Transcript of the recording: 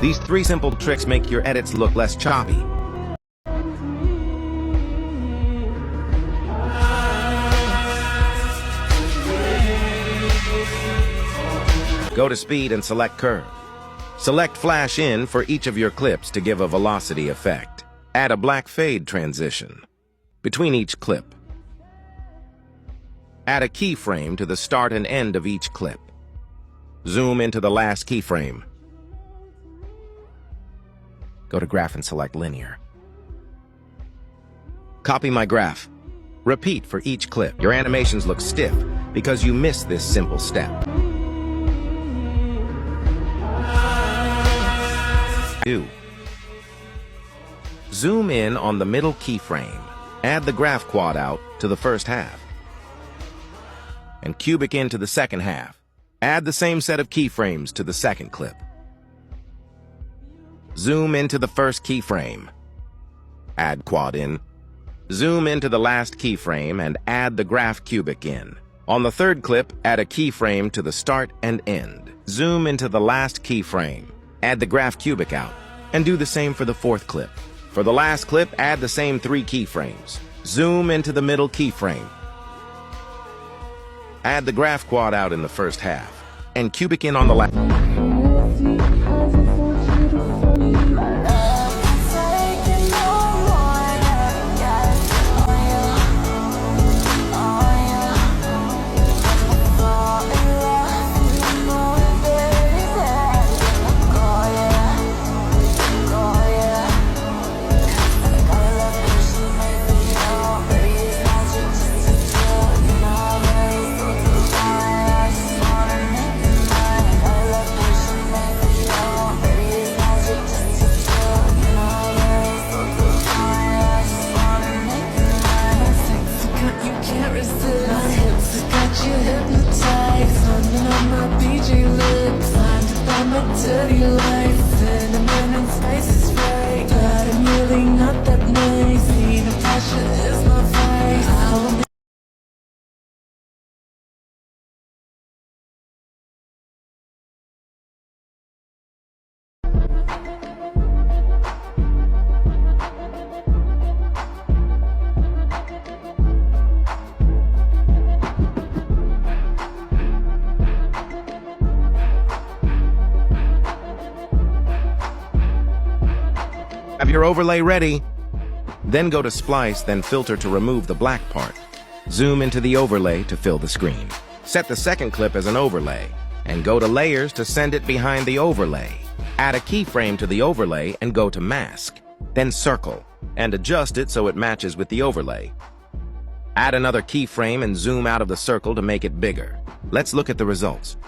These 3 simple tricks make your edits look less choppy. Go to Speed and select Curve. Select Flash In for each of your clips to give a velocity effect. Add a black fade transition between each clip. Add a keyframe to the start and end of each clip. Zoom into the last keyframe. Go to Graph and select Linear. Copy my graph. Repeat for each clip. Your animations look stiff because you missed this simple step. 2. Zoom in on the middle keyframe. Add the graph quad out to the first half. And cubic in to the second half. Add the same set of keyframes to the second clip. Zoom into the first keyframe. Add quad in. Zoom into the last keyframe and add the graph cubic in. On the third clip, add a keyframe to the start and end. Zoom into the last keyframe. Add the graph cubic out. And do the same for the fourth clip. For the last clip, add the same 3 keyframes. Zoom into the middle keyframe. Add the graph quad out in the first half. And cubic in on the last. Dirty life and a man in space is right, but I'm really not that nice. The passion is my vice. Have your overlay ready. Then go to Splice, then Filter to remove the black part. Zoom into the overlay to fill the screen. Set the second clip as an overlay, and go to Layers to send it behind the overlay. Add a keyframe to the overlay and go to Mask, then Circle, and adjust it so it matches with the overlay. Add another keyframe and zoom out of the circle to make it bigger. Let's look at the results.